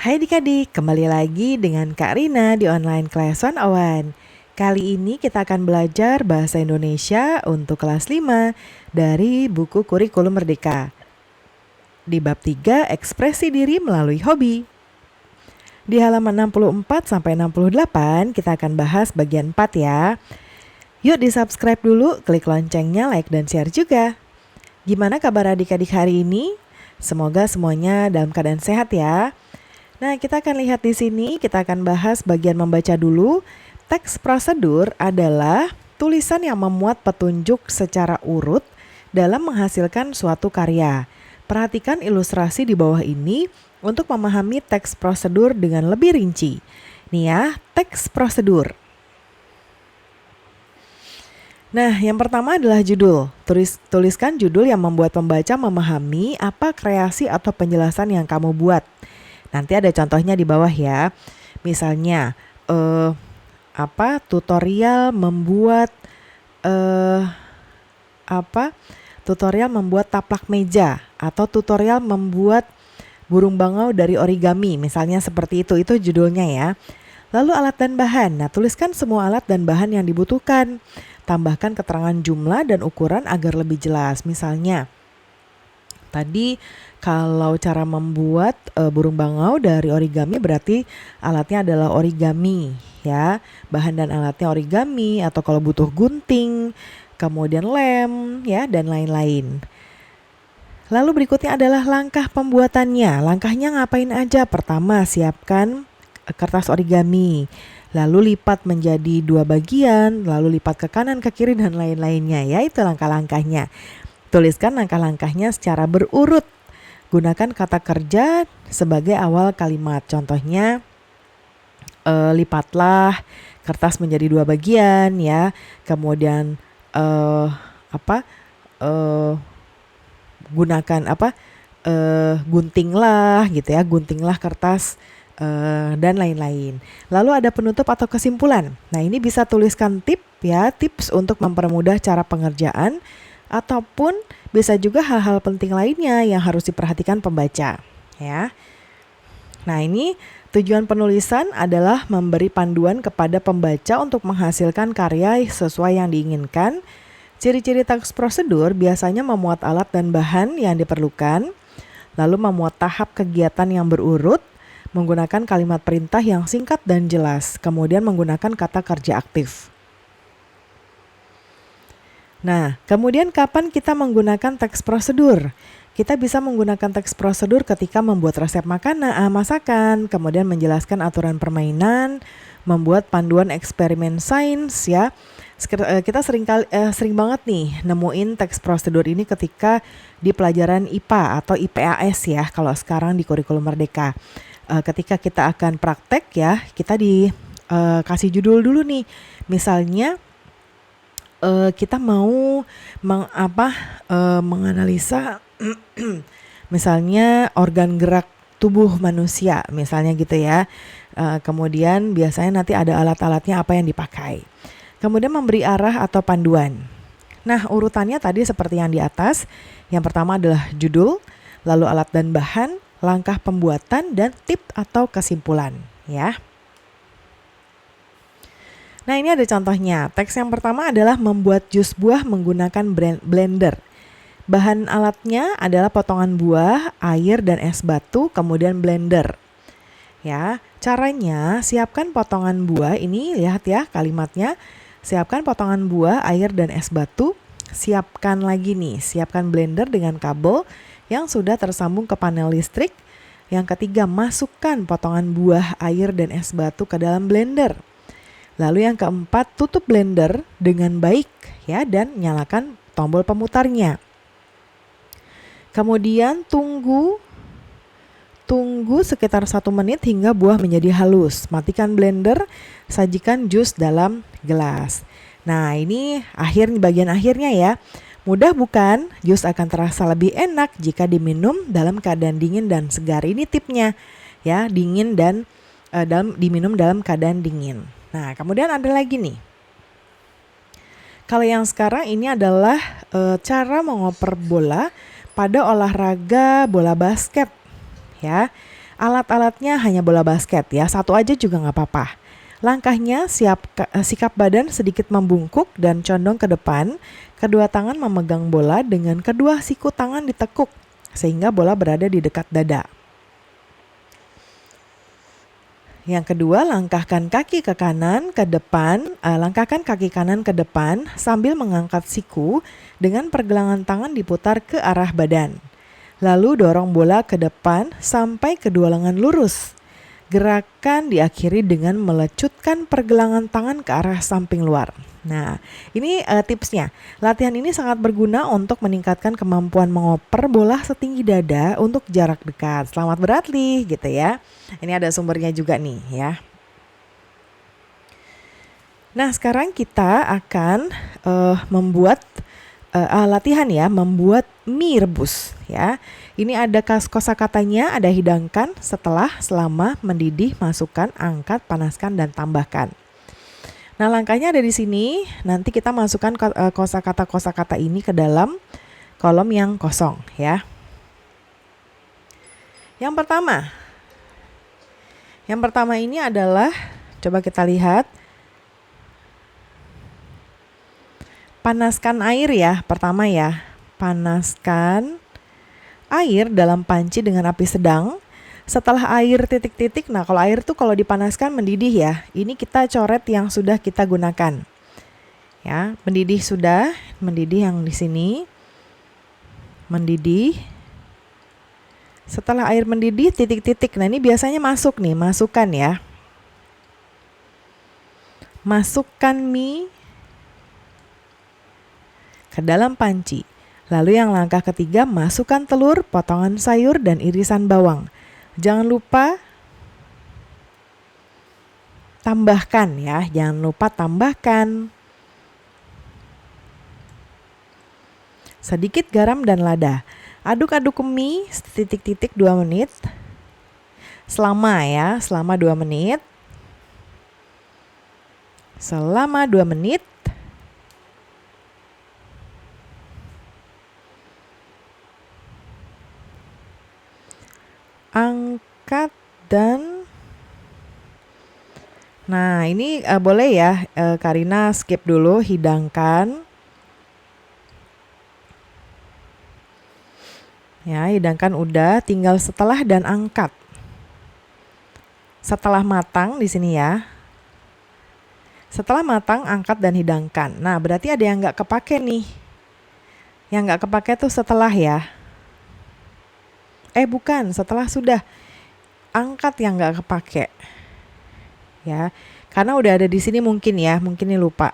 Hai adik-adik, kembali lagi dengan Kak Rina di online Class 101. Kali ini kita akan belajar Bahasa Indonesia untuk kelas 5 dari buku Kurikulum Merdeka. Di bab 3, ekspresi diri melalui hobi. Di halaman 64-68 kita akan bahas bagian 4 ya. Yuk di-subscribe dulu, klik loncengnya, like dan share juga. Gimana kabar adik-adik hari ini? Semoga semuanya dalam keadaan sehat ya. Nah, kita akan lihat di sini, kita akan bahas bagian membaca dulu. Teks prosedur adalah tulisan yang memuat petunjuk secara urut dalam menghasilkan suatu karya. Perhatikan ilustrasi di bawah ini untuk memahami teks prosedur dengan lebih rinci. Nih ya, teks prosedur. Nah, yang pertama adalah judul. Tuliskan judul yang membuat pembaca memahami apa kreasi atau penjelasan yang kamu buat. Nanti ada contohnya di bawah ya. Misalnya tutorial membuat tutorial membuat taplak meja atau tutorial membuat burung bangau dari origami. Misalnya seperti itu judulnya ya. Lalu alat dan bahan. Nah, tuliskan semua alat dan bahan yang dibutuhkan. Tambahkan keterangan jumlah dan ukuran agar lebih jelas. Misalnya tadi kalau cara membuat burung bangau dari origami berarti alatnya adalah origami ya. Bahan dan alatnya origami atau kalau butuh gunting, kemudian lem ya dan lain-lain. Lalu berikutnya adalah langkah pembuatannya. Langkahnya ngapain aja? Pertama, siapkan kertas origami. Lalu lipat menjadi 2 bagian, lalu lipat ke kanan, ke kiri dan lain-lainnya ya. Itu langkah-langkahnya. Tuliskan langkah-langkahnya secara berurut. Gunakan kata kerja sebagai awal kalimat. Contohnya, lipatlah kertas menjadi 2 bagian ya. Kemudian gunakan guntinglah gitu ya. Guntinglah kertas dan lain-lain. Lalu ada penutup atau kesimpulan. Nah, ini bisa tuliskan tips untuk mempermudah cara pengerjaan ataupun bisa juga hal-hal penting lainnya yang harus diperhatikan pembaca ya. Nah, ini tujuan penulisan adalah memberi panduan kepada pembaca untuk menghasilkan karya sesuai yang diinginkan. Ciri-ciri teks prosedur biasanya memuat alat dan bahan yang diperlukan, lalu memuat tahap kegiatan yang berurut, menggunakan kalimat perintah yang singkat dan jelas, kemudian menggunakan kata kerja aktif. Nah, kemudian kapan kita menggunakan teks prosedur? Kita bisa menggunakan teks prosedur ketika membuat resep masakan, kemudian menjelaskan aturan permainan, membuat panduan eksperimen sains ya. Kita sering banget nih nemuin teks prosedur ini ketika di pelajaran IPA atau IPAS ya, kalau sekarang di Kurikulum Merdeka. Ketika kita akan praktek ya, kita dikasih judul dulu nih. Misalnya kita mau menganalisa misalnya organ gerak tubuh manusia misalnya gitu ya. Kemudian biasanya nanti ada alat-alatnya apa yang dipakai. Kemudian memberi arah atau panduan. Nah, urutannya tadi seperti yang di atas. Yang pertama adalah judul, lalu alat dan bahan, langkah pembuatan, dan tips atau kesimpulan ya. Nah, ini ada contohnya. Teks yang pertama adalah membuat jus buah menggunakan blender. Bahan alatnya adalah potongan buah, air dan es batu, kemudian blender. Ya, caranya siapkan potongan buah ini, lihat ya kalimatnya. Siapkan potongan buah, air dan es batu. Siapkan blender dengan kabel yang sudah tersambung ke panel listrik. Yang ketiga, masukkan potongan buah, air dan es batu ke dalam blender. Lalu yang keempat, tutup blender dengan baik ya dan nyalakan tombol pemutarnya. Kemudian tunggu sekitar 1 menit hingga buah menjadi halus. Matikan blender, sajikan jus dalam gelas. Nah, ini bagian akhirnya ya. Mudah bukan? Jus akan terasa lebih enak jika diminum dalam keadaan dingin dan segar. Ini tipnya ya, diminum dalam keadaan dingin. Nah, kemudian ada lagi nih. Kalau yang sekarang ini adalah cara mengoper bola pada olahraga bola basket ya. Alat-alatnya hanya bola basket ya, satu aja juga nggak apa-apa. Langkahnya sikap badan sedikit membungkuk dan condong ke depan, kedua tangan memegang bola dengan kedua siku tangan ditekuk, sehingga bola berada di dekat dada. Yang kedua, langkahkan kaki kanan ke depan sambil mengangkat siku dengan pergelangan tangan diputar ke arah badan. Lalu dorong bola ke depan sampai kedua lengan lurus. Gerakan diakhiri dengan melecutkan pergelangan tangan ke arah samping luar. Nah, ini tipsnya. Latihan ini sangat berguna untuk meningkatkan kemampuan mengoper bola setinggi dada untuk jarak dekat. Selamat berlatih gitu ya. Ini ada sumbernya juga nih ya. Nah, sekarang kita akan membuat latihan ya, membuat mie rebus ya. Ini ada kosakatanya, ada hidangkan, setelah, selama, mendidih, masukkan, angkat, panaskan, dan tambahkan. Nah, langkahnya ada di sini. Nanti kita masukkan kosakata ini ke dalam kolom yang kosong ya. Yang pertama ini adalah, coba kita lihat, panaskan air ya, pertama ya. Panaskan air dalam panci dengan api sedang. Setelah air titik-titik, nah kalau air tuh kalau dipanaskan mendidih ya. Ini kita coret yang sudah kita gunakan. Ya, mendidih yang di sini. Mendidih. Setelah air mendidih titik-titik. Nah, ini biasanya masukkan ya. Masukkan mie ke dalam panci. Lalu yang langkah ketiga, masukkan telur, potongan sayur, dan irisan bawang. Jangan lupa tambahkan ya, sedikit garam dan lada. Aduk-aduk mie titik-titik 2 menit. Selama 2 menit. Selama 2 menit. Angkat dan nah ini boleh ya Karina skip dulu, hidangkan ya, hidangkan udah, tinggal setelah dan angkat. Setelah matang di sini ya, setelah matang angkat dan hidangkan. Nah, berarti ada yang nggak kepake nih, yang nggak kepake tuh setelah ya. Bukan, setelah sudah angkat yang nggak kepake ya, karena udah ada di sini mungkin ini lupa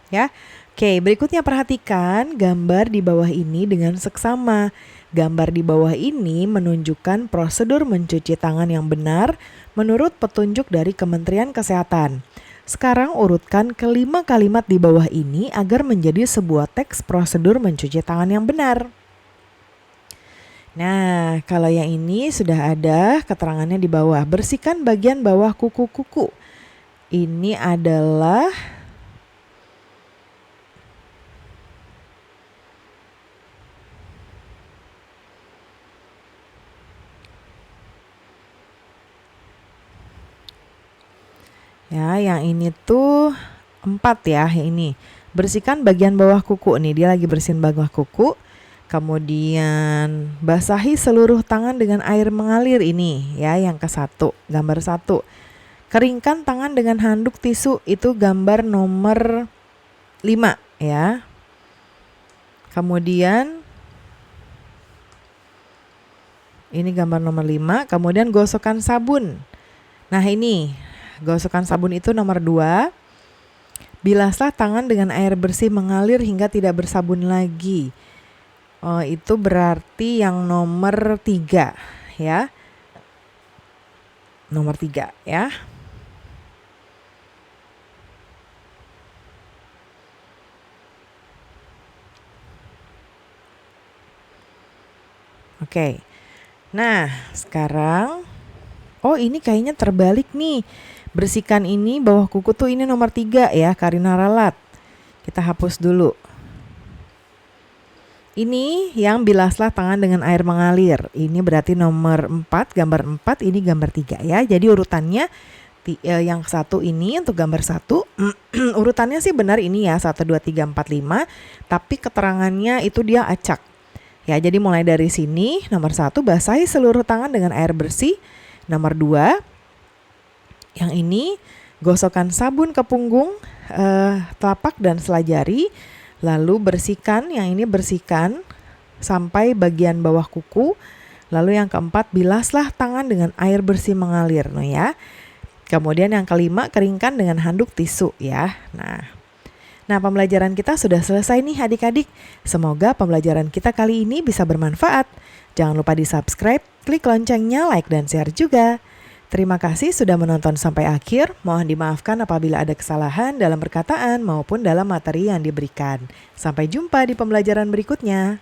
ya. Oke, berikutnya perhatikan gambar di bawah ini dengan seksama. Gambar di bawah ini menunjukkan prosedur mencuci tangan yang benar menurut petunjuk dari Kementerian Kesehatan. Sekarang urutkan kelima kalimat di bawah ini agar menjadi sebuah teks prosedur mencuci tangan yang benar. Nah, kalau yang ini sudah ada keterangannya di bawah. Bersihkan bagian bawah kuku-kuku. Ini adalah ya, yang ini tuh 4 ya, ini. Bersihkan bagian bawah kuku nih, dia lagi bersihin bawah kuku. Kemudian basahi seluruh tangan dengan air mengalir ini ya, yang ke-1, gambar 1. Keringkan tangan dengan handuk tisu, itu gambar nomor 5 ya. Kemudian ini gambar nomor 5, kemudian gosokkan sabun. Nah, ini gosokkan sabun itu nomor 2. Bilaslah tangan dengan air bersih mengalir hingga tidak bersabun lagi. Oh, itu berarti yang nomor 3 ya. Nomor 3 ya. Oke. Nah, sekarang ini kayaknya terbalik nih. Bersihkan ini bawah kuku tuh ini nomor 3 ya, Karina ralat. Kita hapus dulu. Ini yang bilaslah tangan dengan air mengalir. Ini berarti nomor 4, gambar 4, ini gambar 3 ya. Jadi urutannya yang satu ini untuk gambar 1, urutannya sih benar ini ya, 1, 2, 3, 4, 5. Tapi keterangannya itu dia acak. Ya, jadi mulai dari sini, nomor 1, basahi seluruh tangan dengan air bersih. Nomor 2, yang ini, gosokkan sabun ke punggung, telapak dan selajari. Lalu bersihkan, yang ini bersihkan sampai bagian bawah kuku. Lalu yang keempat, bilaslah tangan dengan air bersih mengalir, no ya. Kemudian yang kelima, keringkan dengan handuk tisu ya. Nah, pembelajaran kita sudah selesai nih adik-adik. Semoga pembelajaran kita kali ini bisa bermanfaat. Jangan lupa di-subscribe, klik loncengnya, like dan share juga. Terima kasih sudah menonton sampai akhir. Mohon dimaafkan apabila ada kesalahan dalam perkataan maupun dalam materi yang diberikan. Sampai jumpa di pembelajaran berikutnya.